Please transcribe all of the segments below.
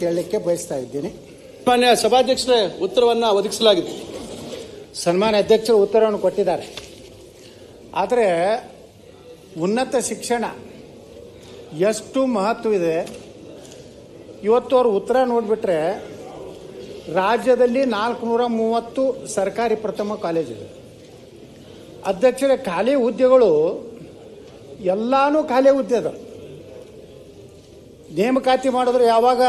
ಕೇಳಲಿಕ್ಕೆ ಬಯಸ್ತಾ ಇದ್ದೀನಿ. ಮಾನ್ಯ ಸಭಾಧ್ಯಕ್ಷರೇ, ಉತ್ತರವನ್ನು ಒದಗಿಸಲಾಗಿದೆ. ಸನ್ಮಾನ್ಯ ಅಧ್ಯಕ್ಷರು ಉತ್ತರವನ್ನು ಕೊಟ್ಟಿದ್ದಾರೆ. ಆದರೆ ಉನ್ನತ ಶಿಕ್ಷಣ ಎಷ್ಟು ಮಹತ್ವವಿದೆ ಇವತ್ತು ಅವರು ಉತ್ತರ ನೋಡಿಬಿಟ್ರೆ ರಾಜ್ಯದಲ್ಲಿ 430 ಸರ್ಕಾರಿ ಪ್ರಥಮ ಕಾಲೇಜಿದೆ. ಅಧ್ಯಕ್ಷರೇ, ಖಾಲಿ ಹುದ್ದೆಗಳು ಎಲ್ಲಾನು ಖಾಲಿ ಹುದ್ದೆ ಅದ. ನೇಮಕಾತಿ ಮಾಡಿದ್ರು ಯಾವಾಗ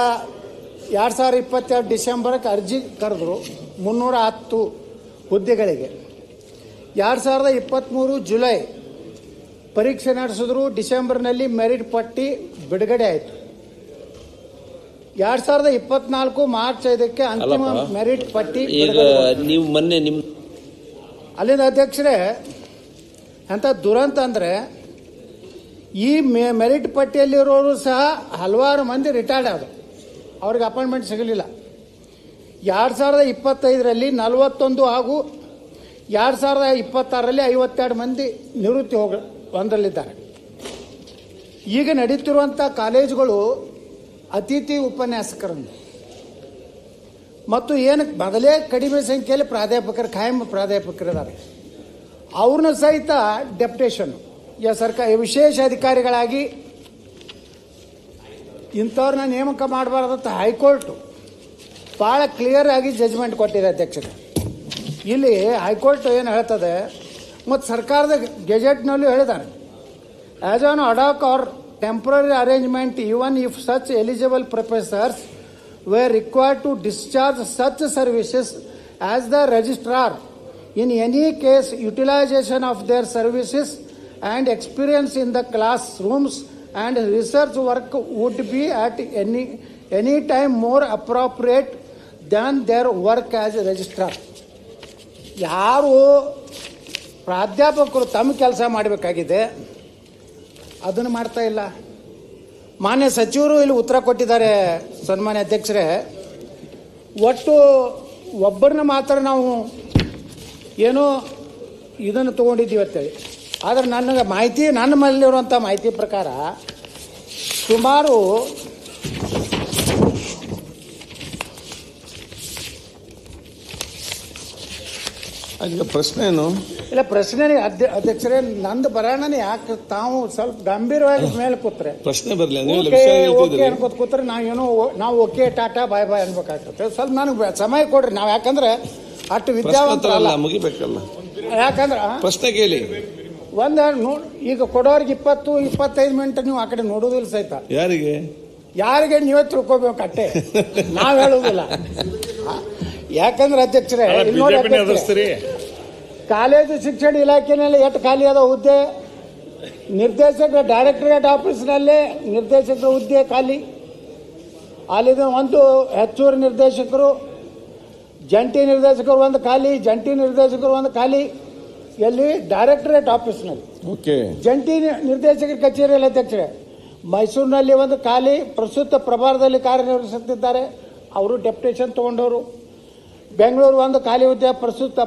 2022 ಡಿಸೆಂಬರ್ಗೆ ಅರ್ಜಿ ಕರೆದ್ರು 310 ಹುದ್ದೆಗಳಿಗೆ. 2023 ಜುಲೈ ಪರೀಕ್ಷೆ ನಡೆಸಿದ್ರು. ಡಿಸೆಂಬರ್ನಲ್ಲಿ ಮೆರಿಟ್ ಪಟ್ಟಿ ಬಿಡುಗಡೆ ಆಯಿತು. 2024 ಮಾರ್ಚ್ 5ಕ್ಕೆ ಅಂತಿಮ ಮೆರಿಟ್ ಪಟ್ಟಿ. ಈಗ ನೀವು ಮೊನ್ನೆ ಅಲ್ಲಿಂದ ಅಧ್ಯಕ್ಷರೇ ಅಂತ ದುರಂತ ಅಂದರೆ ಈ ಮೆರಿಟ್ ಪಟ್ಟಿಯಲ್ಲಿರೋರು ಸಹ ಹಲವಾರು ಮಂದಿ ರಿಟೈರ್ಡ್ ಆದರು, ಅವ್ರಿಗೆ ಅಪಾಯಿಂಟ್ಮೆಂಟ್ ಸಿಗಲಿಲ್ಲ. 2025ರಲ್ಲಿ 41 ಹಾಗೂ 2026ರಲ್ಲಿ 52 ಮಂದಿ ನಿವೃತ್ತಿ ಹೊಂದಲಿದ್ದಾರೆ. ಈಗ ನಡೀತಿರುವಂಥ ಕಾಲೇಜುಗಳು ಅತಿಥಿ ಉಪನ್ಯಾಸಕರನ್ನು ಮತ್ತು ಏನಕ್ಕೆ ಮೊದಲೇ ಕಡಿಮೆ ಸಂಖ್ಯೆಯಲ್ಲಿ ಪ್ರಾಧ್ಯಾಪಕರು, ಖಾಯಂ ಪ್ರಾಧ್ಯಾಪಕರಿದ್ದಾರೆ, ಅವ್ರನ್ನ ಸಹಿತ ಡೆಪ್ಯುಟೇಷನ್ ವಿಶೇಷ ಅಧಿಕಾರಿಗಳಾಗಿ ಇಂಥವ್ರನ್ನ ನೇಮಕ ಮಾಡಬಾರ್ದಂತ ಹೈಕೋರ್ಟ್ ಭಾಳ ಕ್ಲಿಯರ್ ಆಗಿ ಜಜ್ಮೆಂಟ್ ಕೊಟ್ಟಿದೆ ಅಧ್ಯಕ್ಷರೇ. ಇಲ್ಲಿ ಹೈಕೋರ್ಟ್ ಏನು ಹೇಳ್ತದೆ ಮತ್ತು ಸರ್ಕಾರದ ಗೆಜೆಟ್ನಲ್ಲೂ ಹೇಳಿದ್ದಾರೆ, as an ad hoc or temporary arrangement even if such eligible professors were required to discharge such services as the registrar. In any case, utilization of their services and experience in the classrooms and research work would be at any time more appropriate than their work as a registrar. ಯಾರು ಪ್ರಾಧ್ಯಾಪಕರು ತಮ್ಮ ಕೆಲಸ ಮಾಡಬೇಕಾಗಿದೆ ಅದನ್ನು ಮಾಡ್ತಾ ಇಲ್ಲ. ಮಾನ್ಯ ಸಚಿವರು ಇಲ್ಲಿ ಉತ್ತರ ಕೊಟ್ಟಿದ್ದಾರೆ. ಸನ್ಮಾನ್ಯ ಅಧ್ಯಕ್ಷರೇ, ಒಟ್ಟು ಒಬ್ಬರನ್ನ ಮಾತ್ರ ನಾವು ಏನೋ ಇದನ್ನು ತೊಗೊಂಡಿದ್ದೀವಿ ಅಂತೇಳಿ. ಆದರೆ ನನ್ನ ಮೇಲಿರುವಂಥ ಮಾಹಿತಿ ಪ್ರಕಾರ ಸುಮಾರು ಪ್ರಶ್ನೆ ಏನು ಇಲ್ಲ. ಪ್ರಶ್ನೆ ಅಧ್ಯಕ್ಷರೇ, ನಂದು ಬರೋಣ ಯಾಕೆ ತಾವು ಸ್ವಲ್ಪ ಗಂಭೀರವಾಗಿ ಮೇಲೆ ಕೂತ್ರೆ ಪ್ರಶ್ನೆ ಬರಲಿ ಅನ್ಕೋತ ಕೂತ್ರೆ ನಾವು ಓಕೆ ಟಾಟಾ ಬಾಯ್ ಬಾಯ್ ಅನ್ಬೇಕಾಗ್ತದೆ. ಸ್ವಲ್ಪ ನನಗೆ ಸಮಯ ಕೊಡ್ರಿ. ನಾವು ಯಾಕಂದ್ರೆ ಅಷ್ಟು ವಿದ್ಯಾವಂತರಲ್ಲ, ಮುಗಿಬೇಕಲ್ಲ. ಯಾಕಂದ್ರೆ ಪ್ರಶ್ನೆ ಕೇಳಿ. ಈಗ ಕೊಡೋರಿಗೆ 20-25 ಮಿನಿಟ್ ನೀವು ಆ ಕಡೆ ನೋಡೋದಿಲ್ಲ ಸಹಿತ. ಯಾರಿಗೆ ನೀವೇ ತಿಳ್ಕೊಬೇಕು ಅಟ್ಟೆ, ನಾವ್ ಹೇಳುವುದಿಲ್ಲ. ಯಾಕಂದ್ರೆ ಅಧ್ಯಕ್ಷರೇ, ಕಾಲೇಜು ಶಿಕ್ಷಣ ಇಲಾಖೆಯಲ್ಲಿ ಎಷ್ಟು ಖಾಲಿ ಅದ ಹುದ್ದೆ? ನಿರ್ದೇಶಕರ ಡೈರೆಕ್ಟರೇಟ್ ಆಫೀಸ್ನಲ್ಲೇ ನಿರ್ದೇಶಕರ ಹುದ್ದೆ ಖಾಲಿ. ಅಲ್ಲಿದ ಒಂದು ಹೆಚ್ಚುವರಿ ನಿರ್ದೇಶಕರು, ಜಂಟಿ ನಿರ್ದೇಶಕರು ಒಂದು ಖಾಲಿ, ಜಂಟಿ ನಿರ್ದೇಶಕರು ಒಂದು ಖಾಲಿ. ಎಲ್ಲಿ? ಡೈರೆಕ್ಟರೇಟ್ ಆಫೀಸ್ನಲ್ಲಿ. ಜಂಟಿ ನಿರ್ದೇಶಕರ ಕಚೇರಿಯಲ್ಲಿ ಅಧ್ಯಕ್ಷರೇ ಮೈಸೂರಿನಲ್ಲಿ ಒಂದು ಖಾಲಿ. ಪ್ರಸ್ತುತ ಪ್ರಭಾರದಲ್ಲಿ ಕಾರ್ಯನಿರ್ವಹಿಸುತ್ತಿದ್ದಾರೆ, ಅವರು ಡೆಪ್ಯುಟೇಷನ್ ತಗೊಂಡವರು. ಬೆಂಗಳೂರು ಒಂದು ಖಾಲಿ ಹುದ್ದೆ ಪ್ರಸ್ತುತ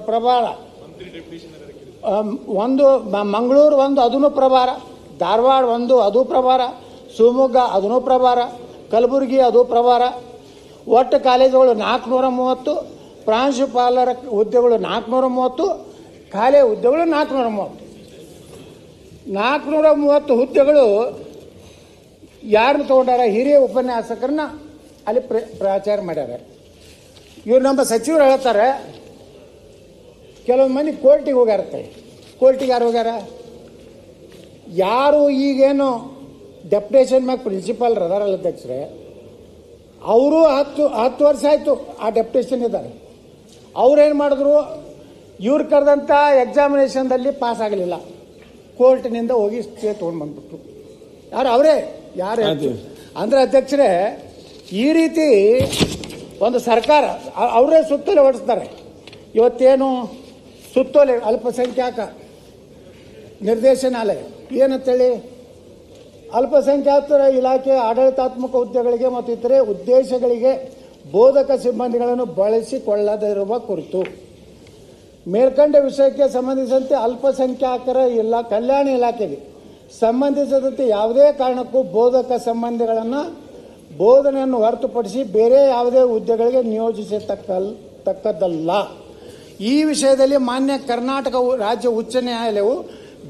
ಪ್ರಭಾರ ಒಂದು. ಮಂಗಳೂರು ಒಂದು ಅದೂ ಪ್ರಭಾರ. ಧಾರವಾಡ ಒಂದು ಅದು ಪ್ರಭಾರ. ಶಿವಮೊಗ್ಗ ಅದೂ ಪ್ರಭಾರ. ಕಲಬುರಗಿ ಅದು ಪ್ರಭಾರ. ಒಟ್ಟು ಕಾಲೇಜುಗಳು 430, ಪ್ರಾಂಶುಪಾಲರ ಹುದ್ದೆಗಳು 430, ಖಾಲಿ ಹುದ್ದೆಗಳು 430 ಹುದ್ದೆಗಳು ಯಾರನ್ನ ತಗೊಂಡಾರ? ಹಿರಿಯ ಉಪನ್ಯಾಸಕರನ್ನ ಅಲ್ಲಿ ಪ್ರಚಾರ ಮಾಡ್ಯಾರ. ಇವ್ರು ನಮ್ಮ ಸಚಿವರು ಹೇಳ್ತಾರೆ ಕೆಲವೊಂದು ಮಂದಿ ಕೋರ್ಟಿಗೆ ಹೋಗ್ಯಾರತ್ತೆ. ಕೋರ್ಟಿಗೆ ಯಾರು ಹೋಗ್ಯಾರ? ಯಾರು ಈಗೇನು ಡೆಪ್ಯುಟೇಷನ್ ಮ್ಯಾಗ ಪ್ರಿನ್ಸಿಪಾಲ್ ಅದಾರಲ್ಲ ಅಧ್ಯಕ್ಷರೇ, ಅವರು 10 ವರ್ಷ ಆಯಿತು ಆ ಡೆಪ್ಯುಟೇಷನ್ ಇದ್ದಾರೆ. ಅವ್ರೇನು ಮಾಡಿದ್ರು? ಇವ್ರು ಕರೆದಂಥ ಎಕ್ಸಾಮಿನೇಷನ್ದಲ್ಲಿ ಪಾಸ್ ಆಗಲಿಲ್ಲ, ಕೋರ್ಟಿನಿಂದ ಹೋಗಿ ಸ್ಟೇ ತೊಗೊಂಡು ಬಂದ್ಬಿಟ್ರು. ಅವರೇ ಯಾರು ಅಂದರೆ ಅಧ್ಯಕ್ಷರೇ, ಈ ರೀತಿ ಒಂದು ಸರ್ಕಾರ ಅವರೇ ಸುತ್ತೋಲೆ ಹೊಡಿಸ್ತಾರೆ. ಇವತ್ತೇನು ಸುತ್ತೋಲೆ ಅಲ್ಪಸಂಖ್ಯಾತ ನಿರ್ದೇಶನಾಲಯ ಏನಂತೇಳಿ ಅಲ್ಪಸಂಖ್ಯಾತರ ಇಲಾಖೆ ಆಡಳಿತಾತ್ಮಕ ಹುದ್ದೆಗಳಿಗೆ ಮತ್ತು ಇತರೆ ಉದ್ದೇಶಗಳಿಗೆ ಬೋಧಕ ಸಿಬ್ಬಂದಿಗಳನ್ನು ಬಳಸಿಕೊಳ್ಳದಿರುವ ಕುರಿತು ಮೇಲ್ಕಂಡ ವಿಷಯಕ್ಕೆ ಸಂಬಂಧಿಸಿದಂತೆ ಅಲ್ಪಸಂಖ್ಯಾತರ ಕಲ್ಯಾಣ ಇಲಾಖೆಗೆ ಸಂಬಂಧಿಸಿದಂತೆ ಯಾವುದೇ ಕಾರಣಕ್ಕೂ ಬೋಧಕ ಸಂಬಂಧಿಗಳನ್ನು ಬೋಧನೆಯನ್ನು ಹೊರತುಪಡಿಸಿ ಬೇರೆ ಯಾವುದೇ ಹುದ್ದೆಗಳಿಗೆ ನಿಯೋಜಿಸತಕ್ಕದ್ದಲ್ಲ. ಈ ವಿಷಯದಲ್ಲಿ ಮಾನ್ಯ ಕರ್ನಾಟಕ ರಾಜ್ಯ ಉಚ್ಚ ನ್ಯಾಯಾಲಯವು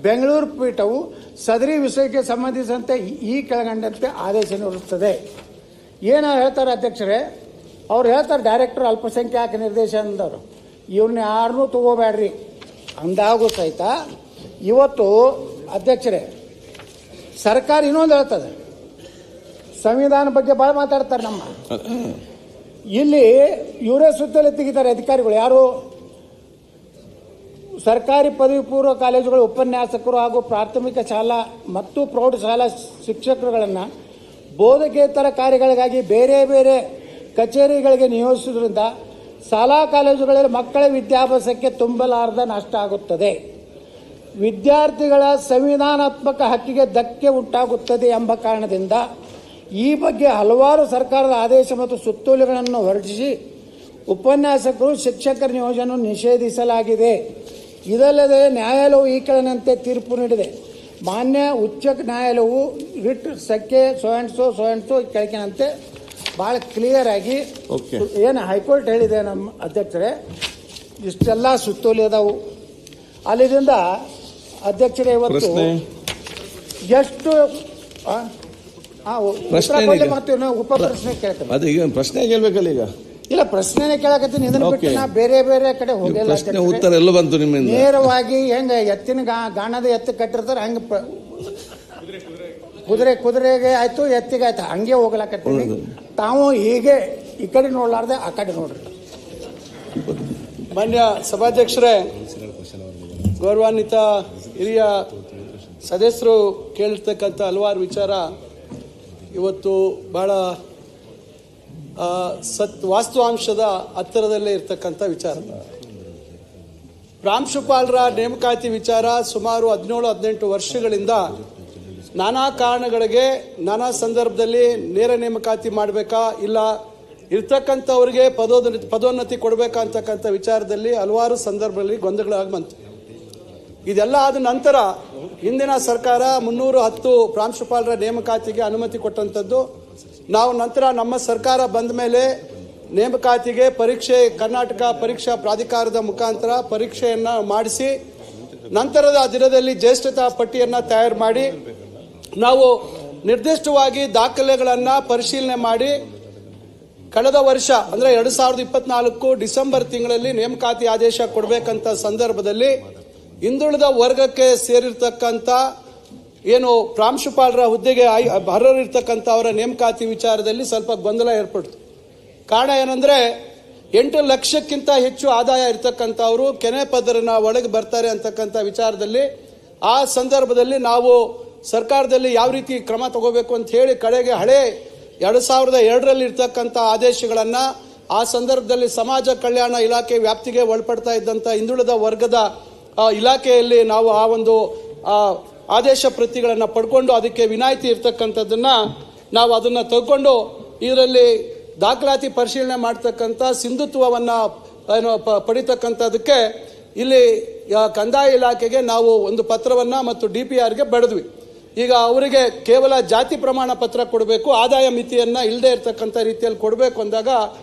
ಬೆಂಗಳೂರು ಪೀಠವು ಸದರಿ ವಿಷಯಕ್ಕೆ ಸಂಬಂಧಿಸಿದಂತೆ ಈ ಕೆಳಗಂಡಂತೆ ಆದೇಶ ನೀಡುತ್ತದೆ. ಏನು ಹೇಳ್ತಾರೆ ಅಧ್ಯಕ್ಷರೇ? ಅವ್ರು ಹೇಳ್ತಾರೆ ಡೈರೆಕ್ಟರ್ ಅಲ್ಪಸಂಖ್ಯಾತ ನಿರ್ದೇಶನದವರು ಇವ್ರನ್ನ ಯಾರನ್ನೂ ತಗೋಬೇಡ್ರಿ ಅಂದಾಗೂ ಸಹಿತ ಇವತ್ತು ಅಧ್ಯಕ್ಷರೇ ಸರ್ಕಾರ ಇನ್ನೊಂದು ಹೇಳ್ತದೆ, ಸಂವಿಧಾನ ಬಗ್ಗೆ ಭಾಳ ಮಾತಾಡ್ತಾರೆ. ನಮ್ಮ ಇಲ್ಲಿ ಇವರೇ ಸುತ್ತಲೇ ತೆಗಿತಾರೆ ಅಧಿಕಾರಿಗಳು. ಯಾರು? ಸರ್ಕಾರಿ ಪದವಿ ಪೂರ್ವ ಕಾಲೇಜುಗಳ ಉಪನ್ಯಾಸಕರು ಹಾಗೂ ಪ್ರಾಥಮಿಕ ಶಾಲಾ ಮತ್ತು ಪ್ರೌಢಶಾಲಾ ಶಿಕ್ಷಕರುಗಳನ್ನು ಬೋಧಕೇತರ ಕಾರ್ಯಗಳಿಗಾಗಿ ಬೇರೆ ಬೇರೆ ಕಚೇರಿಗಳಿಗೆ ನಿಯೋಜಿಸುವುದರಿಂದ ಶಾಲಾ ಕಾಲೇಜುಗಳಲ್ಲಿ ಮಕ್ಕಳ ವಿದ್ಯಾಭ್ಯಾಸಕ್ಕೆ ತುಂಬಲಾರದ ನಷ್ಟ ಆಗುತ್ತದೆ, ವಿದ್ಯಾರ್ಥಿಗಳ ಸಂವಿಧಾನಾತ್ಮಕ ಹಕ್ಕಿಗೆ ಧಕ್ಕೆ ಉಂಟಾಗುತ್ತದೆ ಎಂಬ ಕಾರಣದಿಂದ ಈ ಬಗ್ಗೆ ಹಲವಾರು ಸರ್ಕಾರದ ಆದೇಶ ಮತ್ತು ಸುತ್ತೋಲೆಗಳನ್ನು ಹೊರಡಿಸಿ ಉಪನ್ಯಾಸಕರು ಶಿಕ್ಷಕರ ನಿಯೋಜನೆಯನ್ನು ನಿಷೇಧಿಸಲಾಗಿದೆ. ಇದಲ್ಲದೆ ನ್ಯಾಯಾಲಯವು ಈ ಕೆಳಗಿನಂತೆ ತೀರ್ಪು ನೀಡಿದೆ. ಮಾನ್ಯ ಉಚ್ಚ ನ್ಯಾಯಾಲಯವು ರಿಟ್ ಸಂಖ್ಯೆ ಸೋ ಆ್ಯಂಡ್ ಸೋ ಕೆಳಗಿನಂತೆ ಭಾಳ ಕ್ಲಿಯರ್ ಆಗಿ ಏನು ಹೈಕೋರ್ಟ್ ಹೇಳಿದೆ ನಮ್ಮ ಅಧ್ಯಕ್ಷರೇ, ಇಷ್ಟೆಲ್ಲ ಸುತ್ತೋಲೆ ಅದಾವು. ಅಲ್ಲಿಂದ ಅಧ್ಯಕ್ಷರೇ ಇವತ್ತು ಎಷ್ಟು ಉಪ ಪ್ರಶ್ನೆ ಕೇಳ್ತೇನೆ. ಅದು ಈಗ ಪ್ರಶ್ನೆ ಕೇಳ್ಬೇಕಲ್ಲ ಈಗ? ಇಲ್ಲ, ಪ್ರಶ್ನೆನೇ ಕೇಳಕತ್ತೀನಿ. ಇದನ್ನ ಬಿಟ್ಟು ನಾ ಬೇರೆ ಬೇರೆ ಕಡೆ ಹೋಗಿಲ್ಲ. ಪ್ರಶ್ನೆ ಉತ್ತರ ಎಲ್ಲ ಬಂತು ನಿಮ್ಮಿಂದ. ನೇರವಾಗಿ ಹೆಂಗ ಎತ್ತಿನ ಗಾಣದ ಎತ್ತು ಕಟ್ಟಿರ್ತಾರೆ ಹಂಗ ಕುದುರೆಗೆ ಆಯ್ತು, ಎತ್ತಿಗೆ ಆಯ್ತು, ಹಂಗೆ ಹೋಗ್ಲಾಕತ್ತೀನಿ. ತಾವು ಹೀಗೆ ಈ ಕಡೆ ನೋಡ್ಲಾರ್ದೆ ಆ ಕಡೆ ನೋಡ್ರಿ. ಮಾನ್ಯ ಸಭಾಧ್ಯಕ್ಷರೇ, ಗೌರವಾನ್ವಿತ ಹಿರಿಯ ಸದಸ್ಯರು ಕೇಳಿರ್ತಕ್ಕಂಥ ಹಲವಾರು ವಿಚಾರ ಇವತ್ತು ಬಹಳ ವಾಸ್ತವಾಂಶದ ಹತ್ತಿರದಲ್ಲೇ ಇರ್ತಕ್ಕಂಥ ವಿಚಾರ. ಪ್ರಾಂಶುಪಾಲರ ನೇಮಕಾತಿ ವಿಚಾರ ಸುಮಾರು 17-18 ವರ್ಷಗಳಿಂದ ನಾನಾ ಕಾರಣಗಳಿಗೆ ನಾನಾ ಸಂದರ್ಭದಲ್ಲಿ ನೇರ ನೇಮಕಾತಿ ಮಾಡಬೇಕಾ ಇಲ್ಲ ಇರ್ತಕ್ಕಂಥವ್ರಿಗೆ ಪದೋನ್ನತಿ ಕೊಡಬೇಕಾ ಅಂತಕ್ಕಂಥ ವಿಚಾರದಲ್ಲಿ ಹಲವಾರು ಸಂದರ್ಭದಲ್ಲಿ ಗೊಂದಲಗಳಾಗಿ ಬಂತು. ಇದೆಲ್ಲ ಆದ ನಂತರ ಹಿಂದಿನ ಸರ್ಕಾರ 310 ಪ್ರಾಂಶುಪಾಲರ ನೇಮಕಾತಿಗೆ ಅನುಮತಿ ಕೊಟ್ಟಂಥದ್ದು. ನಾವು ನಂತರ ನಮ್ಮ ಸರ್ಕಾರ ಬಂದ ಮೇಲೆ ನೇಮಕಾತಿಗೆ ಪರೀಕ್ಷೆ ಕರ್ನಾಟಕ ಪರೀಕ್ಷಾ ಪ್ರಾಧಿಕಾರದ ಮುಖಾಂತರ ಪರೀಕ್ಷೆಯನ್ನು ಮಾಡಿಸಿ ನಂತರದ ದಿನದಲ್ಲಿ ಜ್ಯೇಷ್ಠತಾ ಪಟ್ಟಿಯನ್ನು ತಯಾರು ಮಾಡಿ ನಾವು ನಿರ್ದಿಷ್ಟವಾಗಿ ದಾಖಲೆಗಳನ್ನು ಪರಿಶೀಲನೆ ಮಾಡಿ ಕಳೆದ ವರ್ಷ ಅಂದರೆ 2024 ಡಿಸೆಂಬರ್ ತಿಂಗಳಲ್ಲಿ ನೇಮಕಾತಿ ಆದೇಶ ಕೊಡಬೇಕಂತ ಸಂದರ್ಭದಲ್ಲಿ ಹಿಂದುಳಿದ ವರ್ಗಕ್ಕೆ ಸೇರಿರ್ತಕ್ಕಂಥ ಏನು ಪ್ರಾಂಶುಪಾಲರ ಹುದ್ದೆಗೆ ಅರ್ಹರಿರ್ತಕ್ಕಂಥ ಅವರ ನೇಮಕಾತಿ ವಿಚಾರದಲ್ಲಿ ಸ್ವಲ್ಪ ಗೊಂದಲ ಏರ್ಪಡ್ತು. ಕಾರಣ ಏನಂದರೆ 8 ಲಕ್ಷಕ್ಕಿಂತ ಹೆಚ್ಚು ಆದಾಯ ಇರ್ತಕ್ಕಂಥವರು ಕೆನೆ ಪದರಿನ ಒಳಗೆ ಬರ್ತಾರೆ ಅಂತಕ್ಕಂಥ ವಿಚಾರದಲ್ಲಿ ಆ ಸಂದರ್ಭದಲ್ಲಿ ನಾವು ಸರ್ಕಾರದಲ್ಲಿ ಯಾವ ರೀತಿ ಕ್ರಮ ತಗೋಬೇಕು ಅಂತ ಹೇಳಿ ಕಡೆಗೆ ಹಳೆ 2002ರಲ್ಲಿ ಇರ್ತಕ್ಕಂಥ ಆದೇಶಗಳನ್ನು ಆ ಸಂದರ್ಭದಲ್ಲಿ ಸಮಾಜ ಕಲ್ಯಾಣ ಇಲಾಖೆ ವ್ಯಾಪ್ತಿಗೆ ಒಳಪಡ್ತಾ ಇದ್ದಂಥ ಹಿಂದುಳಿದ ವರ್ಗದ ಇಲಾಖೆಯಲ್ಲಿ ನಾವು ಆ ಒಂದು ಆದೇಶ ಪ್ರತಿಗಳನ್ನು ಪಡ್ಕೊಂಡು ಅದಕ್ಕೆ ವಿನಾಯಿತಿ ಇರ್ತಕ್ಕಂಥದ್ದನ್ನು ನಾವು ಅದನ್ನು ತಗೊಂಡು ಇದರಲ್ಲಿ ದಾಖಲಾತಿ ಪರಿಶೀಲನೆ ಮಾಡ್ತಕ್ಕಂಥ ಸಿಂಧುತ್ವವನ್ನು ಪಡಿತಕ್ಕಂಥದ್ದಕ್ಕೆ ಇಲ್ಲಿ ಕಂದಾಯ ಇಲಾಖೆಗೆ ನಾವು ಒಂದು ಪತ್ರವನ್ನು ಮತ್ತು DPRಗೆ ಬರೆದ್ವಿ. ಈಗ ಅವರಿಗೆ ಕೇವಲ ಜಾತಿ ಪ್ರಮಾಣ ಪತ್ರ ಕೊಡಬೇಕು, ಆದಾಯ ಮಿತಿಯನ್ನು ಇಲ್ಲದೆ ಇರತಕ್ಕಂಥ ರೀತಿಯಲ್ಲಿ ಕೊಡಬೇಕು ಅಂದಾಗ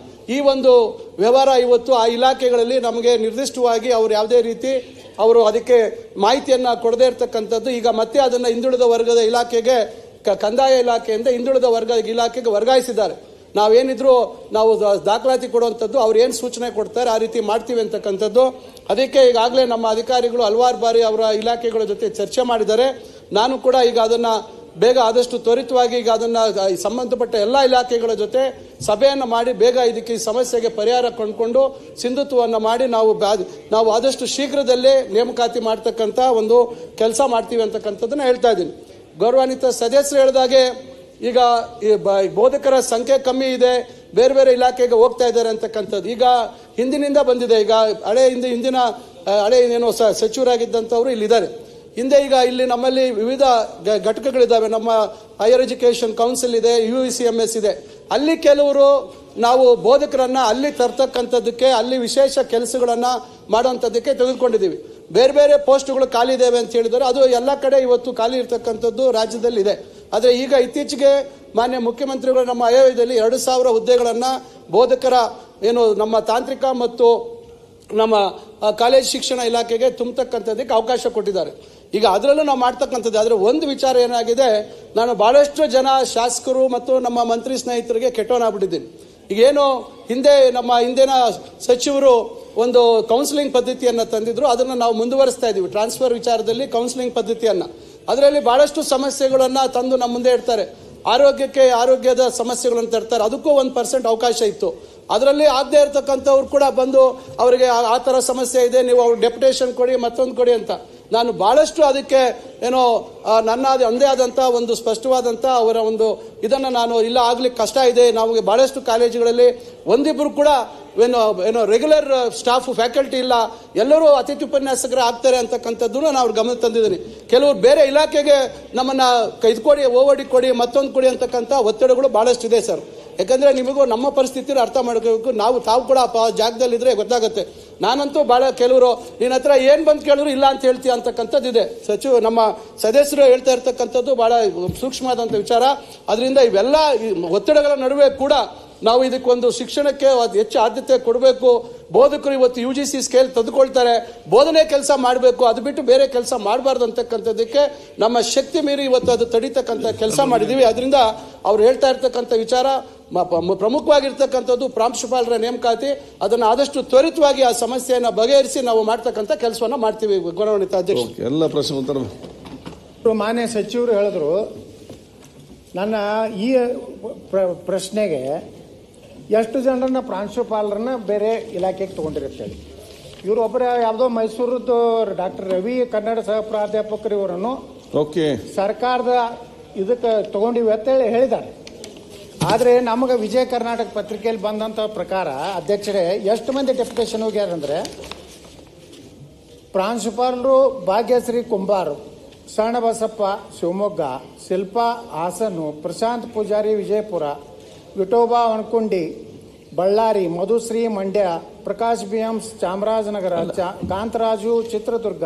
ಈ ಒಂದು ವ್ಯವಹಾರ ಇವತ್ತು ಆ ಇಲಾಖೆಗಳಲ್ಲಿ ನಮಗೆ ನಿರ್ದಿಷ್ಟವಾಗಿ ಅವರು ಯಾವುದೇ ರೀತಿ ಅವರು ಅದಕ್ಕೆ ಮಾಹಿತಿಯನ್ನು ಕೊಡದೇ ಇರತಕ್ಕಂಥದ್ದು. ಈಗ ಮತ್ತೆ ಅದನ್ನು ಹಿಂದುಳಿದ ವರ್ಗದ ಇಲಾಖೆಗೆ ಕಂದಾಯ ಇಲಾಖೆಯಿಂದ ಹಿಂದುಳಿದ ವರ್ಗದ ಇಲಾಖೆಗೆ ವರ್ಗಾಯಿಸಿದ್ದಾರೆ. ನಾವೇನಿದ್ರು ನಾವು ದಾಖಲಾತಿ ಕೊಡುವಂಥದ್ದು ಅವ್ರು ಏನು ಸೂಚನೆ ಕೊಡ್ತಾರೆ ಆ ರೀತಿ ಮಾಡ್ತೀವಿ ಅಂತಕ್ಕಂಥದ್ದು. ಅದಕ್ಕೆ ಈಗಾಗಲೇ ನಮ್ಮ ಅಧಿಕಾರಿಗಳು ಹಲವಾರು ಬಾರಿ ಅವರ ಇಲಾಖೆಗಳ ಜೊತೆ ಚರ್ಚೆ ಮಾಡಿದ್ದಾರೆ. ನಾನು ಕೂಡ ಈಗ ಅದನ್ನು ಬೇಗ ಆದಷ್ಟು ತ್ವರಿತವಾಗಿ ಈಗ ಅದನ್ನು ಸಂಬಂಧಪಟ್ಟ ಎಲ್ಲ ಇಲಾಖೆಗಳ ಜೊತೆ ಸಭೆಯನ್ನು ಮಾಡಿ ಬೇಗ ಇದಕ್ಕೆ ಈ ಸಮಸ್ಯೆಗೆ ಪರಿಹಾರ ಕಂಡುಕೊಂಡು ಸಿಂಧುತ್ವವನ್ನು ಮಾಡಿ ನಾವು ಆದಷ್ಟು ಶೀಘ್ರದಲ್ಲೇ ನೇಮಕಾತಿ ಮಾಡ್ತಕ್ಕಂಥ ಒಂದು ಕೆಲಸ ಮಾಡ್ತೀವಿ ಅಂತಕ್ಕಂಥದ್ದನ್ನು ಹೇಳ್ತಾ ಇದ್ದೀನಿ. ಗೌರವಾನ್ವಿತ ಸದಸ್ಯರು ಹೇಳಿದಾಗೆ ಈಗ ಬೋಧಕರ ಸಂಖ್ಯೆ ಕಮ್ಮಿ ಇದೆ, ಬೇರೆ ಬೇರೆ ಇಲಾಖೆಗೆ ಹೋಗ್ತಾ ಇದ್ದಾರೆ ಅಂತಕ್ಕಂಥದ್ದು ಈಗ ಹಿಂದಿನಿಂದ ಬಂದಿದೆ. ಈಗ ಹಿಂದಿನ ಹಳೆ ಏನೋ ಸಚಿವರಾಗಿದ್ದಂಥವರು ಇಲ್ಲಿದ್ದಾರೆ. ಹಿಂದೆ ಈಗ ಇಲ್ಲಿ ನಮ್ಮಲ್ಲಿ ವಿವಿಧ ಘಟಕಗಳಿದ್ದಾವೆ. ನಮ್ಮ ಹೈಯರ್ ಎಜುಕೇಷನ್ ಕೌನ್ಸಿಲ್ ಇದೆ, UECMS ಇದೆ. ಅಲ್ಲಿ ಕೆಲವರು ನಾವು ಬೋಧಕರನ್ನು ಅಲ್ಲಿ ತರ್ತಕ್ಕಂಥದ್ದಕ್ಕೆ ಅಲ್ಲಿ ವಿಶೇಷ ಕೆಲಸಗಳನ್ನು ಮಾಡೋಂಥದ್ದಕ್ಕೆ ತೆಗೆದುಕೊಂಡಿದ್ದೀವಿ. ಬೇರೆ ಬೇರೆ ಪೋಸ್ಟ್ಗಳು ಖಾಲಿ ಇದ್ದಾವೆ ಅಂತ ಹೇಳಿದರೆ ಅದು ಎಲ್ಲ ಕಡೆ ಇವತ್ತು ಖಾಲಿ ಇರ್ತಕ್ಕಂಥದ್ದು ರಾಜ್ಯದಲ್ಲಿ ಇದೆ. ಆದರೆ ಈಗ ಇತ್ತೀಚೆಗೆ ಮಾನ್ಯ ಮುಖ್ಯಮಂತ್ರಿಗಳು ನಮ್ಮ ಆಯವ್ಯಯದಲ್ಲಿ 2,000 ಹುದ್ದೆಗಳನ್ನು ಬೋಧಕರ ನಮ್ಮ ತಾಂತ್ರಿಕ ಮತ್ತು ನಮ್ಮ ಕಾಲೇಜ್ ಶಿಕ್ಷಣ ಇಲಾಖೆಗೆ ತುಂಬತಕ್ಕಂಥದ್ದಕ್ಕೆ ಅವಕಾಶ ಕೊಟ್ಟಿದ್ದಾರೆ. ಈಗ ಅದರಲ್ಲೂ ನಾವು ಮಾಡ್ತಕ್ಕಂಥದ್ದು. ಆದರೆ ಒಂದು ವಿಚಾರ ಏನಾಗಿದೆ, ನಾನು ಭಾಳಷ್ಟು ಜನ ಶಾಸಕರು ಮತ್ತು ನಮ್ಮ ಮಂತ್ರಿ ಸ್ನೇಹಿತರಿಗೆ ಕೆಟ್ಟವನಾಗ್ಬಿಟ್ಟಿದ್ದೀನಿ. ಈಗೇನು ನಮ್ಮ ಹಿಂದಿನ ಸಚಿವರು ಒಂದು ಕೌನ್ಸಿಲಿಂಗ್ ಪದ್ಧತಿಯನ್ನು ತಂದಿದ್ರು, ಅದನ್ನು ನಾವು ಮುಂದುವರಿಸ್ತಾ ಇದ್ದೀವಿ. ಟ್ರಾನ್ಸ್ಫರ್ ವಿಚಾರದಲ್ಲಿ ಕೌನ್ಸಿಲಿಂಗ್ ಪದ್ಧತಿಯನ್ನು, ಅದರಲ್ಲಿ ಭಾಳಷ್ಟು ಸಮಸ್ಯೆಗಳನ್ನು ತಂದು ನಮ್ಮ ಮುಂದೆ ಇಡ್ತಾರೆ. ಆರೋಗ್ಯದ ಸಮಸ್ಯೆಗಳನ್ನು ತರ್ತಾರೆ. ಅದಕ್ಕೂ 1% ಅವಕಾಶ ಇತ್ತು. ಅದರಲ್ಲಿ ಆಗದೆ ಇರತಕ್ಕಂಥವ್ರು ಕೂಡ ಬಂದು ಅವರಿಗೆ ಆ ಥರ ಸಮಸ್ಯೆ ಇದೆ, ನೀವು ಅವ್ರು ಡೆಪ್ಯುಟೇಷನ್ ಕೊಡಿ, ಮತ್ತೊಂದು ಕೊಡಿ ಅಂತ. ನಾನು ಭಾಳಷ್ಟು ಅದಕ್ಕೆ ನನ್ನ ಒಂದೇ ಆದಂಥ ಒಂದು ಸ್ಪಷ್ಟವಾದಂಥ ಅವರ ಒಂದು ಇದನ್ನು ನಾನು ಇಲ್ಲ ಆಗ್ಲಿಕ್ಕೆ ಕಷ್ಟ ಇದೆ. ನಮಗೆ ಭಾಳಷ್ಟು ಕಾಲೇಜುಗಳಲ್ಲಿ ಒಂದಿಬ್ಬರು ಕೂಡ ರೆಗ್ಯುಲರ್ ಸ್ಟಾಫ್ ಫ್ಯಾಕಲ್ಟಿ ಇಲ್ಲ, ಎಲ್ಲರೂ ಅತಿಥಿ ಉಪನ್ಯಾಸಕರು ಆಗ್ತಾರೆ ಅಂತಕ್ಕಂಥದ್ದನ್ನು ನಾನು ಅವ್ರ ಗಮನ ತಂದಿದ್ದೀನಿ. ಕೆಲವರು ಬೇರೆ ಇಲಾಖೆಗೆ ನಮ್ಮನ್ನು ಇದು ಕೊಡಿ, ಓವಡಿ ಕೊಡಿ, ಮತ್ತೊಂದು ಕೊಡಿ ಅಂತಕ್ಕಂಥ ಒತ್ತಡಗಳು ಭಾಳಷ್ಟು ಇದೆ ಸರ್. ಯಾಕಂದರೆ ನಿಮಗೂ ನಮ್ಮ ಪರಿಸ್ಥಿತಿನ ಅರ್ಥ ಮಾಡ್ಕೋಬೇಕು. ತಾವು ಕೂಡ ಜಾಗದಲ್ಲಿದ್ದರೆ ಗೊತ್ತಾಗುತ್ತೆ. ನಾನಂತೂ ಭಾಳ ಕೆಲವರು ನಿನ್ನ ಹತ್ರ ಏನು ಬಂದು ಕೇಳಿದ್ರು ಇಲ್ಲ ಅಂತ ಹೇಳ್ತೀಯ ಅಂತಕ್ಕಂಥದ್ದು ಇದೆ. ನಮ್ಮ ಸದಸ್ಯರು ಹೇಳ್ತಾ ಇರ್ತಕ್ಕಂಥದ್ದು ಭಾಳ ಸೂಕ್ಷ್ಮವಾದಂಥ ವಿಚಾರ. ಅದರಿಂದ ಇವೆಲ್ಲ ಒತ್ತಡಗಳ ನಡುವೆ ಕೂಡ ನಾವು ಇದಕ್ಕೊಂದು ಶಿಕ್ಷಣಕ್ಕೆ ಹೆಚ್ಚು ಆದ್ಯತೆ ಕೊಡಬೇಕು. ಬೋಧಕರು ಇವತ್ತು UGC ಸ್ಕೇಲ್ ತೆಗೆದುಕೊಳ್ತಾರೆ, ಬೋಧನೆ ಕೆಲಸ ಮಾಡಬೇಕು, ಅದು ಬಿಟ್ಟು ಬೇರೆ ಕೆಲಸ ಮಾಡಬಾರ್ದು ಅಂತಕ್ಕಂಥದ್ದಕ್ಕೆ ನಮ್ಮ ಶಕ್ತಿ ಮೀರಿ ಇವತ್ತು ಅದು ತಡೀತಕ್ಕಂಥ ಕೆಲಸ ಮಾಡಿದ್ದೀವಿ. ಅದರಿಂದ ಅವ್ರು ಹೇಳ್ತಾ ಇರ್ತಕ್ಕಂಥ ವಿಚಾರ ಪ್ರಮುಖವಾಗಿರ್ತಕ್ಕಂಥದ್ದು ಪ್ರಾಂಶುಪಾಲರ ನೇಮಕಾತಿ. ಅದನ್ನು ಆದಷ್ಟು ತ್ವರಿತವಾಗಿ ಆ ಸಮಸ್ಯೆಯನ್ನು ಬಗೆಹರಿಸಿ ನಾವು ಮಾಡ್ತಕ್ಕಂಥ ಕೆಲಸವನ್ನು ಮಾಡ್ತೀವಿ. ಗೌರವಾನ್ವಿತ ಅಧ್ಯಕ್ಷ, ಎಲ್ಲ ಪ್ರಶ್ನೆ ಉತ್ತರ ಮಾನ್ಯ ಸಚಿವರು ಹೇಳಿದ್ರು. ನನ್ನ ಈ ಪ್ರಶ್ನೆಗೆ ಎಷ್ಟು ಜನರನ್ನ ಪ್ರಾಂಶುಪಾಲರನ್ನ ಬೇರೆ ಇಲಾಖೆಗೆ ತೊಗೊಂಡಿರುತ್ತೇಳಿ. ಇವರು ಒಬ್ಬರ ಯಾವುದೋ ಮೈಸೂರದ್ದು ಡಾಕ್ಟರ್ ರವಿ ಕನ್ನಡ ಸಹ ಪ್ರಾಧ್ಯಾಪಕರು ಇವರನ್ನು ಸರ್ಕಾರದ ಇದಕ್ಕೆ ತಗೊಂಡಿವಿ ಅಂತೇಳಿ ಹೇಳಿದ್ದಾರೆ. ಆದರೆ ನಮಗೆ ವಿಜಯ ಕರ್ನಾಟಕ ಪತ್ರಿಕೆಯಲ್ಲಿ ಬಂದಂಥ ಪ್ರಕಾರ ಅಧ್ಯಕ್ಷರೇ ಎಷ್ಟು ಮಂದಿ ಡೆಪ್ಯುಟೇಷನ್ ಹೋಗ್ಯಾರಂದ್ರೆ, ಪ್ರಾಂಶುಪಾಲರು ಭಾಗ್ಯಶ್ರೀ ಕುಂಬಾರು, ಶರಣಬಸಪ್ಪ ಶಿವಮೊಗ್ಗ, ಶಿಲ್ಪಾ ಹಾಸನು, ಪ್ರಶಾಂತ್ ಪೂಜಾರಿ ವಿಜಯಪುರ, ವಿಠೋಬಾ ವಣಕುಂಡಿ ಬಳ್ಳಾರಿ, ಮಧುಶ್ರೀ ಮಂಡ್ಯ, ಪ್ರಕಾಶ್ BM ಚಾಮರಾಜನಗರ, ಕಾಂತರಾಜು ಚಿತ್ರದುರ್ಗ,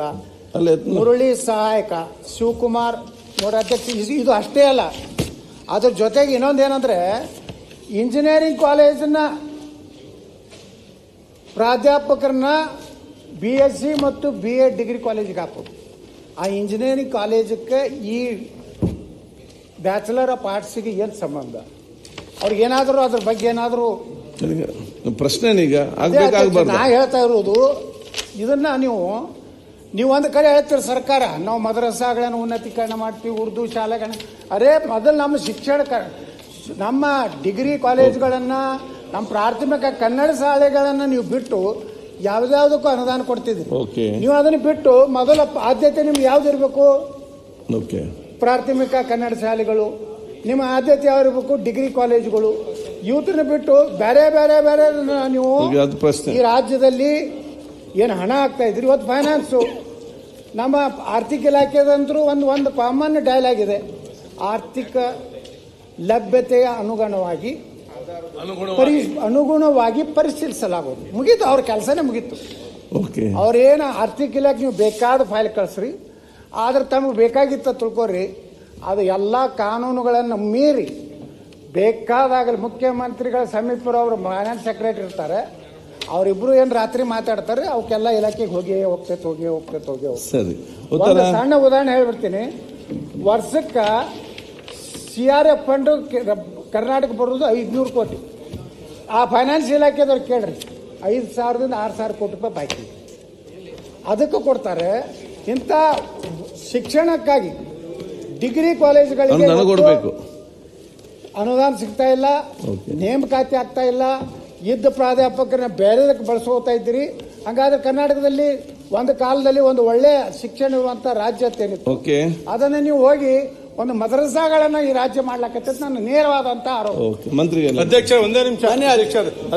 ಮುರಳಿ ಸಹಾಯಕ, ಶಿವಕುಮಾರ್. ನೋಡಿ ಅಧ್ಯಕ್ಷ, ಇದು ಅಷ್ಟೇ ಅಲ್ಲ, ಅದ್ರ ಜೊತೆಗೆ ಇನ್ನೊಂದೇನಂದ್ರೆ ಇಂಜಿನಿಯರಿಂಗ್ ಕಾಲೇಜನ್ನ ಪ್ರಾಧ್ಯಾಪಕರನ್ನ BSc ಮತ್ತು BA ಡಿಗ್ರಿ ಕಾಲೇಜಿಗೆ ಹಾಕೋದು. ಆ ಇಂಜಿನಿಯರಿಂಗ್ ಕಾಲೇಜಕ್ಕೆ ಈ ಬ್ಯಾಚುಲರ್ ಆಫ್ ಆರ್ಟ್ಸಿಗೆ ಏನು ಸಂಬಂಧ? ಅವ್ರಿಗೇನಾದರೂ ಅದ್ರ ಬಗ್ಗೆ ಏನಾದರೂ ಪ್ರಶ್ನೆ ನಾ ಹೇಳ್ತಾ ಇರೋದು ಇದನ್ನ ನೀವು ಒಂದು ಕಡೆ ಹೇಳ್ತೀರಿ ಸರ್ಕಾರ ನಾವು ಮದ್ರಸಾಗಳನ್ನು ಉನ್ನತೀಕರಣ ಮಾಡ್ತೀವಿ, ಉರ್ದು ಶಾಲೆಗಳನ್ನ. ಅರೇ ಮೊದಲು ನಮ್ಮ ಶಿಕ್ಷಣ ನಮ್ಮ ಡಿಗ್ರಿ ಕಾಲೇಜ್ಗಳನ್ನು, ನಮ್ಮ ಪ್ರಾಥಮಿಕ ಕನ್ನಡ ಶಾಲೆಗಳನ್ನು ನೀವು ಬಿಟ್ಟು ಯಾವುದ್ಯಾವುದಕ್ಕೂ ಅನುದಾನ ಕೊಡ್ತಿದ್ರಿ. ನೀವು ಅದನ್ನು ಬಿಟ್ಟು ಮೊದಲ ಆದ್ಯತೆ ನಿಮ್ಗೆ ಯಾವ್ದು ಇರಬೇಕು? ಪ್ರಾಥಮಿಕ ಕನ್ನಡ ಶಾಲೆಗಳು. ನಿಮ್ಮ ಆದ್ಯತೆ ಯಾವ ಇರಬೇಕು? ಡಿಗ್ರಿ ಕಾಲೇಜುಗಳು. ಯೂತ್ನ ಬಿಟ್ಟು ಬೇರೆ ಬೇರೆ ಬೇರೆ ನೀವು ಈ ರಾಜ್ಯದಲ್ಲಿ ಏನು ಹಣ ಹಾಕ್ತಾ ಇದ್ರಿ. ಇವತ್ತು ಫೈನಾನ್ಸು ನಮ್ಮ ಆರ್ಥಿಕ ಇಲಾಖೆದಂತರೂ ಒಂದು ಕಾಮನ್ ಡೈಲಾಗ್ ಇದೆ, ಆರ್ಥಿಕ ಲಭ್ಯತೆಯ ಅನುಗುಣವಾಗಿ ಪರಿಶೀಲಿಸಲಾಗುವುದು. ಮುಗೀತು, ಅವ್ರ ಕೆಲಸನೇ ಮುಗೀತು. ಅವ್ರೇನು ಆರ್ಥಿಕ ಇಲಾಖೆ ನೀವು ಬೇಕಾದ ಫೈಲ್ ಕಳಿಸ್ರಿ, ಆದ್ರೆ ತಮಗೆ ಬೇಕಾಗಿತ್ತ ತಿಳ್ಕೊರಿ. ಅದು ಎಲ್ಲ ಕಾನೂನುಗಳನ್ನು ಮೀರಿ ಬೇಕಾದಾಗಲಿ ಮುಖ್ಯಮಂತ್ರಿಗಳ ಸಮೀಪರವರು ಫೈನಾನ್ಸ್ ಸೆಕ್ರೆಟರಿ ಇರ್ತಾರೆ, ಅವರಿಬ್ರು ಏನು ರಾತ್ರಿ ಮಾತಾಡ್ತಾರೆ, ಅವಕ್ಕೆಲ್ಲ ಇಲಾಖೆಗೆ ಹೋಗಿ. ಒಂದು ಸಣ್ಣ ಉದಾಹರಣೆ ಹೇಳ್ಬಿಡ್ತೀನಿ. ವರ್ಷಕ್ಕೆ CRF ಫಂಡು ಕರ್ನಾಟಕ ಬರೋದು 500 ಕೋಟಿ. ಆ ಫೈನಾನ್ಸ್ ಇಲಾಖೆದವ್ರು ಕೇಳ್ರಿ, 5,000ದಿಂದ 6,000 ಕೋಟಿ ರೂಪಾಯಿ ಬಾಕಿ ಅದಕ್ಕೆ ಕೊಡ್ತಾರೆ. ಇಂಥ ಶಿಕ್ಷಣಕ್ಕಾಗಿ ಡಿಗ್ರಿ ಕಾಲೇಜುಗಳಿಗೆ ಅನುದಾನ ಸಿಗ್ತಾ ಇಲ್ಲ, ನೇಮಕಾತಿ ಆಗ್ತಾ ಇಲ್ಲ, ಇದ್ದ ಪ್ರಾಧ್ಯಾಪಕರನ್ನ ಬೇರೆದಕ್ಕೆ ಬಳಸ್ಕೋತಾ ಇದ್ದೀರಿ. ಹಂಗಾದ್ರೆ ಕರ್ನಾಟಕದಲ್ಲಿ ಒಂದು ಕಾಲದಲ್ಲಿ ಒಂದು ಒಳ್ಳೆ ಶಿಕ್ಷಣ ಇರುವಂತ ರಾಜ್ಯ ಅಂತೇನಿತ್ತು, ಅದನ್ನ ನೀವು ಹೋಗಿ ಒಂದು ಮದ್ರಸಾಗಳನ್ನ ಈ ರಾಜ್ಯ ಮಾಡ್ಲಕತ್ತ ನನ್ನ ನೇರವಾದಂತ ಆರೋಪ. ಅಧ್ಯಕ್ಷ ಒಂದೇ ನಿಮಿಷ.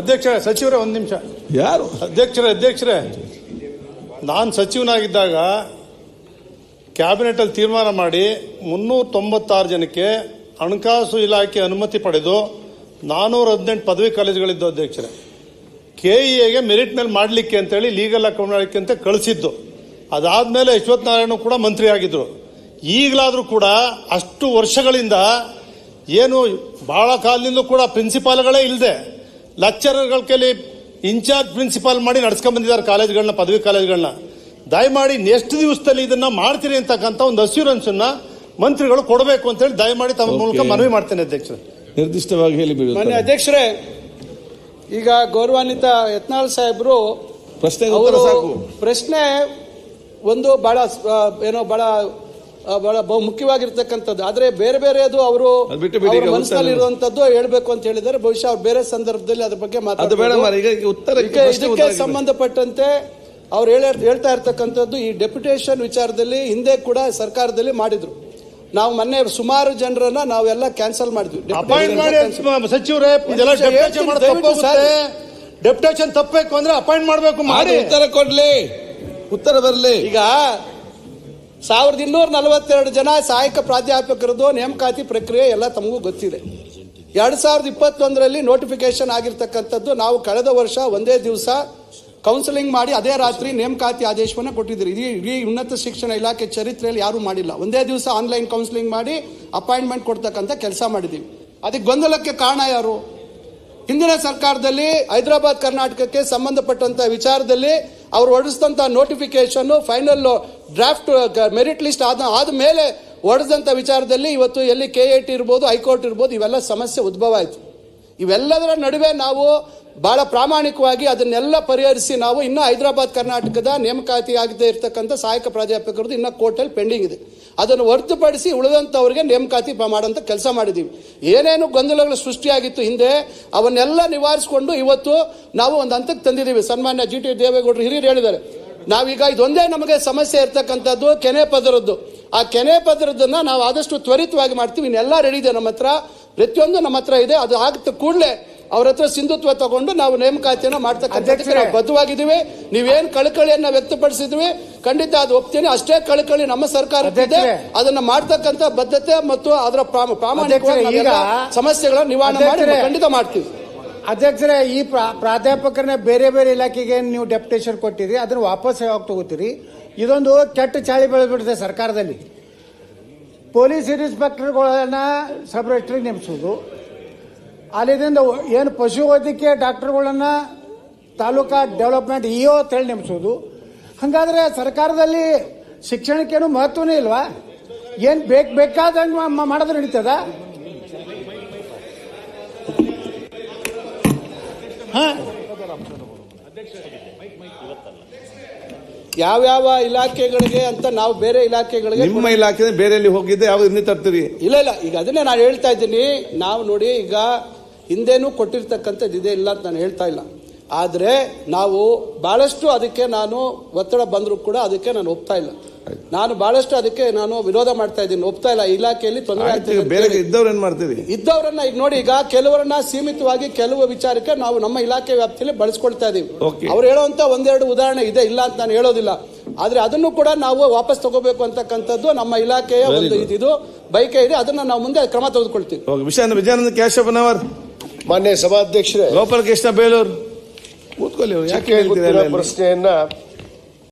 ಅಧ್ಯಕ್ಷ ಸಚಿವರೇ ಒಂದು ನಿಮಿಷ. ಯಾರು ಅಧ್ಯಕ್ಷರೇ ನಾನು ಸಚಿವನಾಗಿದ್ದಾಗ ಕ್ಯಾಬಿನೆಟ್ ಅಲ್ಲಿ ತೀರ್ಮಾನ ಮಾಡಿ 396 ಜನಕ್ಕೆ ಹಣಕಾಸು ಇಲಾಖೆ ಅನುಮತಿ ಪಡೆದು 418 ಪದವಿ ಕಾಲೇಜುಗಳಿದ್ದು ಅಧ್ಯಕ್ಷರೇ. KEAಗೆ ಮೆರಿಟ್ ಮೇಲೆ ಮಾಡಲಿಕ್ಕೆ ಅಂತೇಳಿ ಲೀಗಲ್ ಅಕೌಂಟ್ ಮಾಡಲಿಕ್ಕೆ ಅಂತ ಕಳಿಸಿದ್ದು. ಅದಾದ್ಮೇಲೆ ಯಶವಂತ ನಾರಾಯಣ ಕೂಡ ಮಂತ್ರಿ ಆಗಿದ್ರು. ಈಗಲಾದರೂ ಕೂಡ ಅಷ್ಟು ವರ್ಷಗಳಿಂದ ಏನು ಬಹಳ ಕಾಲದಿಂದ ಕೂಡ ಪ್ರಿನ್ಸಿಪಾಲ್ಗಳೇ ಇಲ್ಲದೆ ಲೆಕ್ಚರರ್ಗಳ ಕೈಲಿ ಇನ್ಚಾರ್ಜ್ ಪ್ರಿನ್ಸಿಪಾಲ್ ಮಾಡಿ ನಡ್ಸ್ಕೊಂಡ್ ಬಂದಿದ್ದಾರೆ ಕಾಲೇಜ್ಗಳನ್ನ, ಪದವಿ ಕಾಲೇಜ್ಗಳನ್ನ. ದಯಮಾಡಿ ನೆಕ್ಸ್ಟ್ ದಿವಸದಲ್ಲಿ ಇದನ್ನ ಮಾಡ್ತೀರಿ ಅಂತಕ್ಕಂಥ ಒಂದು ಅಶ್ಯೂರೆನ್ಸ್ ಅನ್ನ ಮಂತ್ರಿಗಳು ಕೊಡಬೇಕು ಅಂತ ಹೇಳಿ ದಯಮಾಡಿ ತಮ್ಮ ಮೂಲಕ ಮನವಿ ಮಾಡ್ತೇನೆ ಅಧ್ಯಕ್ಷ. ನಿರ್ದಿಷ್ಟವಾಗಿ ಹೇಳಿ ಬಿಡು. ಮಾನ್ಯ ಅಧ್ಯಕ್ಷರೇ, ಈಗ ಗೌರವಾನ್ವಿತ ಯತ್ನಾಳ್ ಸಾಹೇಬರು ಪ್ರಶ್ನೆ ಒಂದು ಬಹಳ ಬಹು ಮುಖ್ಯವಾಗಿರ್ತಕ್ಕಂಥದ್ದು. ಆದ್ರೆ ಬೇರೆ ಬೇರೆದು ಅವರು ಮನಸ್ಸಿನಲ್ಲಿ ಇರುವಂತದ್ದು ಹೇಳ್ಬೇಕು ಅಂತ ಹೇಳಿದರೆ ಬಹುಶಃ ಅವ್ರು ಬೇರೆ ಸಂದರ್ಭದಲ್ಲಿ ಅದ್ರ ಬಗ್ಗೆ ಇದಕ್ಕೆ ಸಂಬಂಧಪಟ್ಟಂತೆ ಅವ್ರು ಹೇಳ್ತಾ ಇರ್ತಕ್ಕಂಥದ್ದು ಈ ಡೆಪ್ಯುಟೇಷನ್ ವಿಚಾರದಲ್ಲಿ ಹಿಂದೆ ಕೂಡ ಸರ್ಕಾರದಲ್ಲಿ ಮಾಡಿದ್ರು. ನಾವು ಮೊನ್ನೆ ಸುಮಾರು ಜನರನ್ನ ನಾವೆಲ್ಲ ಕ್ಯಾನ್ಸಲ್ ಮಾಡಿದ್ವಿ. ಸಚಿವರೇ, ಡೆಪ್ಯುಟೇಷನ್ ತಪ್ಪಬೇಕು ಅಂದ್ರೆ ಅಪಾಯಿಂಟ್ ಮಾಡಬೇಕು, ಮಾಡಿ ಉತ್ತರ ಕೊಡ್ಲಿ, ಉತ್ತರ ಬರಲಿ. ಈಗ 1242 ಜನ ಸಹಾಯಕ ಪ್ರಾಧ್ಯಾಪಕರದ್ದು ನೇಮಕಾತಿ ಪ್ರಕ್ರಿಯೆ ಎಲ್ಲ ತಮಗೂ ಗೊತ್ತಿದೆ. 2021ರಲ್ಲಿ ನೋಟಿಫಿಕೇಶನ್ ಆಗಿರ್ತಕ್ಕಂಥದ್ದು. ನಾವು ಕಳೆದ ವರ್ಷ ಒಂದೇ ದಿವಸ ಕೌನ್ಸಿಲಿಂಗ್ ಮಾಡಿ ಅದೇ ರಾತ್ರಿ ನೇಮಕಾತಿ ಆದೇಶವನ್ನು ಕೊಟ್ಟಿದ್ದೀರಿ. ಇಡೀ ಉನ್ನತ ಶಿಕ್ಷಣ ಇಲಾಖೆ ಚರಿತ್ರೆಯಲ್ಲಿ ಯಾರೂ ಮಾಡಿಲ್ಲ. ಒಂದೇ ದಿವಸ ಆನ್ಲೈನ್ ಕೌನ್ಸಿಲಿಂಗ್ ಮಾಡಿ ಅಪಾಯಿಂಟ್ಮೆಂಟ್ ಕೊಡ್ತಕ್ಕಂಥ ಕೆಲಸ ಮಾಡಿದ್ದೀವಿ. ಅದಕ್ಕೆ ಗೊಂದಲಕ್ಕೆ ಕಾರಣ ಯಾರು? ಹಿಂದಿನ ಸರ್ಕಾರದಲ್ಲಿ ಹೈದರಾಬಾದ್ ಕರ್ನಾಟಕಕ್ಕೆ ಸಂಬಂಧಪಟ್ಟಂತ ವಿಚಾರದಲ್ಲಿ ಅವರು ಹೊರಡಿಸಿದಂತ notification final draft merit list ಆದ ಮೇಲೆ ಹೊರಡಿಸಿದಂತ ವಿಚಾರದಲ್ಲಿ ಇವತ್ತು ಎಲ್ಲಿ KIT ಇರ್ಬೋದು, ಹೈಕೋರ್ಟ್ ಇರ್ಬೋದು, ಇವೆಲ್ಲ ಸಮಸ್ಯೆ ಉದ್ಭವ ಆಯಿತು. ಇವೆಲ್ಲದರ ನಡುವೆ ನಾವು ಬಹಳ ಪ್ರಾಮಾಣಿಕವಾಗಿ ಅದನ್ನೆಲ್ಲ ಪರಿಹರಿಸಿ ನಾವು ಇನ್ನು ಹೈದರಾಬಾದ್ ಕರ್ನಾಟಕದ ನೇಮಕಾತಿ ಆಗದೆ ಇರತಕ್ಕಂಥ ಸಹಾಯಕ ಪ್ರಾಧ್ಯಾಪಕರದ್ದು ಇನ್ನು ಕೋರ್ಟಲ್ಲಿ ಪೆಂಡಿಂಗ್ ಇದೆ. ಅದನ್ನು ಹೊರತುಪಡಿಸಿ ಉಳಿದಂಥವರಿಗೆ ನೇಮಕಾತಿ ಮಾಡುವಂಥ ಕೆಲಸ ಮಾಡಿದ್ದೀವಿ. ಏನೇನು ಗೊಂದಲಗಳು ಸೃಷ್ಟಿಯಾಗಿತ್ತು ಹಿಂದೆ ಅವನ್ನೆಲ್ಲ ನಿವಾರಿಸಿಕೊಂಡು ಇವತ್ತು ನಾವು ಒಂದು ಹಂತಕ್ಕೆ ತಂದಿದ್ದೀವಿ. ಸನ್ಮಾನ್ಯ GT ದೇವೇಗೌಡರು ಹಿರಿಯರು ಹೇಳಿದ್ದಾರೆ, ನಾವೀಗ ಇದೊಂದೇ ನಮಗೆ ಸಮಸ್ಯೆ ಇರ್ತಕ್ಕಂಥದ್ದು ಕೆನೆ ಪದರದ್ದು. ಆ ಕೆನೆ ಪದರದನ್ನ ನಾವು ಆದಷ್ಟು ತ್ವರಿತವಾಗಿ ಮಾಡ್ತೀವಿ. ಇನ್ನೆಲ್ಲ ರೆಡಿ ಇದೆ ನಮ್ಮ ಹತ್ರ, ಪ್ರತಿಯೊಂದು ನಮ್ಮ ಹತ್ರ ಇದೆ. ಅದು ಆಗುತ್ತೆ ಕೂಡಲೇ ಅವ್ರ ಹತ್ರ ಸಿಂಧುತ್ವ ತಗೊಂಡು ನಾವು ನೇಮಕಾತಿಯನ್ನ ಮಾಡ್ತಕ್ಕಂಥದ್ದಕ್ಕೆ ನಾವು ಬದ್ಧವಾಗಿದ್ದೀವಿ. ನೀವೇನು ಕಳಕಳಿಯನ್ನ ವ್ಯಕ್ತಪಡಿಸಿದ್ವಿ ಖಂಡಿತ ಅದು ಒಪ್ತೀನಿ. ಅಷ್ಟೇ ಕಳಕಳಿ ನಮ್ಮ ಸರ್ಕಾರಕ್ಕಿದೆ. ಅದನ್ನ ಮಾಡ್ತಕ್ಕಂಥ ಬದ್ಧತೆ ಮತ್ತು ಅದರ ಪ್ರಾಮಾಣಿಕವಾಗಿ ಸಮಸ್ಯೆಗಳನ್ನ ನಿವಾರಣೆ ಮಾಡಿ ಖಂಡಿತ ಮಾಡ್ತೀವಿ. ಅಧ್ಯಕ್ಷರೇ, ಈ ಪ್ರಾಧ್ಯಾಪಕರನ್ನ ಬೇರೆ ಬೇರೆ ಇಲಾಖೆಗೆ ನೀವು ಡೆಪ್ಯುಟೇಷನ್ ಕೊಟ್ಟಿರಿ, ಅದನ್ನು ವಾಪಸ್ ಯಾವಾಗ ತಗೋತೀರಿ? ಇದೊಂದು ಕೆಟ್ಟ ಚಾಳಿ ಬೆಳೆದ್ಬಿಟ್ಟಿದೆ ಸರ್ಕಾರದಲ್ಲಿ. ಪೊಲೀಸ್ ಇನ್ಸ್ಪೆಕ್ಟರ್ಗಳನ್ನ ಸಬ್ ರಿಜಿಸ್ಟ್ರಿಗೆ ನೇಮಿಸೋದು, ಅಲ್ಲಿಂದ ಏನು ಪಶುವೈದ್ಯಕೀಯ ಡಾಕ್ಟರ್ಗಳನ್ನ ತಾಲೂಕಾ ಡೆವಲಪ್ಮೆಂಟ್ EO ಅಂತೇಳಿ ನೇಮಿಸೋದು. ಹಾಗಾದ್ರೆ ಸರ್ಕಾರದಲ್ಲಿ ಶಿಕ್ಷಣಕ್ಕೇನು ಮಹತ್ವನೇ ಇಲ್ವಾ? ಏನು ಬೇಕಾದಂಗೆ ಮಾಡಿದ್ರೆ ನಡೀತದ? ಯಾವ್ಯಾವ ಇಲಾಖೆಗಳಿಗೆ ಅಂತ ನಾವು ಬೇರೆ ಇಲಾಖೆಗಳಿಗೆ, ನಿಮ್ಮ ಇಲಾಖೆ ಬೇರೆಯಲ್ಲಿ ಹೋಗಿದ್ದೆ ಯಾವ್ದು ಇನ್ನೂ ತರ್ತೀರಿ? ಇಲ್ಲ, ಈಗ ಅದನ್ನೇ ನಾನು ಹೇಳ್ತಾ ಇದ್ದೀನಿ. ನಾವು ನೋಡಿ, ಈಗ ಹಿಂದೇನೂ ಕೊಟ್ಟಿರ್ತಕ್ಕಂಥದ್ದು ಇದೆ, ಇಲ್ಲ ಅಂತ ನಾನು ಹೇಳ್ತಾ ಇಲ್ಲ. ಆದರೆ ನಾವು ಬಹಳಷ್ಟು ಅದಕ್ಕೆ ನಾನು ಒತ್ತಡ ಬಂದರೂ ಕೂಡ ಅದಕ್ಕೆ ನಾನು ಒಪ್ತಾ ಇಲ್ಲ. ನಾನು ಬಹಳಷ್ಟು ಅದಕ್ಕೆ ನಾನು ವಿರೋಧ ಮಾಡ್ತಾ ಇದ್ದೀನಿ, ಒಪ್ತಾ ಇಲ್ಲ. ಇಲಾಖೆಯಲ್ಲಿ ತೊಂದರೆ ಆಗ್ತದೆ. ಇದ್ದವರನ್ನ ಈಗ ನೋಡಿ, ಈಗ ಕೆಲವರನ್ನ ಸೀಮಿತವಾಗಿ ಕೆಲವು ವಿಚಾರಕ್ಕೆ ನಾವು ನಮ್ಮ ಇಲಾಖೆ ವ್ಯಾಪ್ತಿಯಲ್ಲಿ ಬಳಸ್ಕೊಳ್ತಾ ಇದೀವಿ. ಅವ್ರು ಹೇಳುವಂತ ಒಂದೆರಡು ಉದಾಹರಣೆ ಇದೆ, ಇಲ್ಲ ಅಂತ ನಾನು ಹೇಳೋದಿಲ್ಲ. ಆದ್ರೆ ಅದನ್ನು ಕೂಡ ನಾವು ವಾಪಸ್ ತಗೋಬೇಕು ಅಂತಕ್ಕಂಥದ್ದು ನಮ್ಮ ಇಲಾಖೆಯ ಒಂದು ಇದು ಬೈಕೆ ಇದೆ. ಅದನ್ನ ನಾವು ಮುಂದೆ ಕ್ರಮ ತೆಗೆದುಕೊಳ್ತೀವಿ. ವಿಜಯಾನಂದ ಕೇಶವನವರ್, ಮಾನ್ಯ ಸಭಾಧ್ಯಕ್ಷರೇ, ಗೋಪಾಲಕೃಷ್ಣ ಬೇಲೂರು, ಕೂತ್ಕೊಳ್ಳಿ. ಯಾಕೆ ಪ್ರಶ್ನೆಯನ್ನ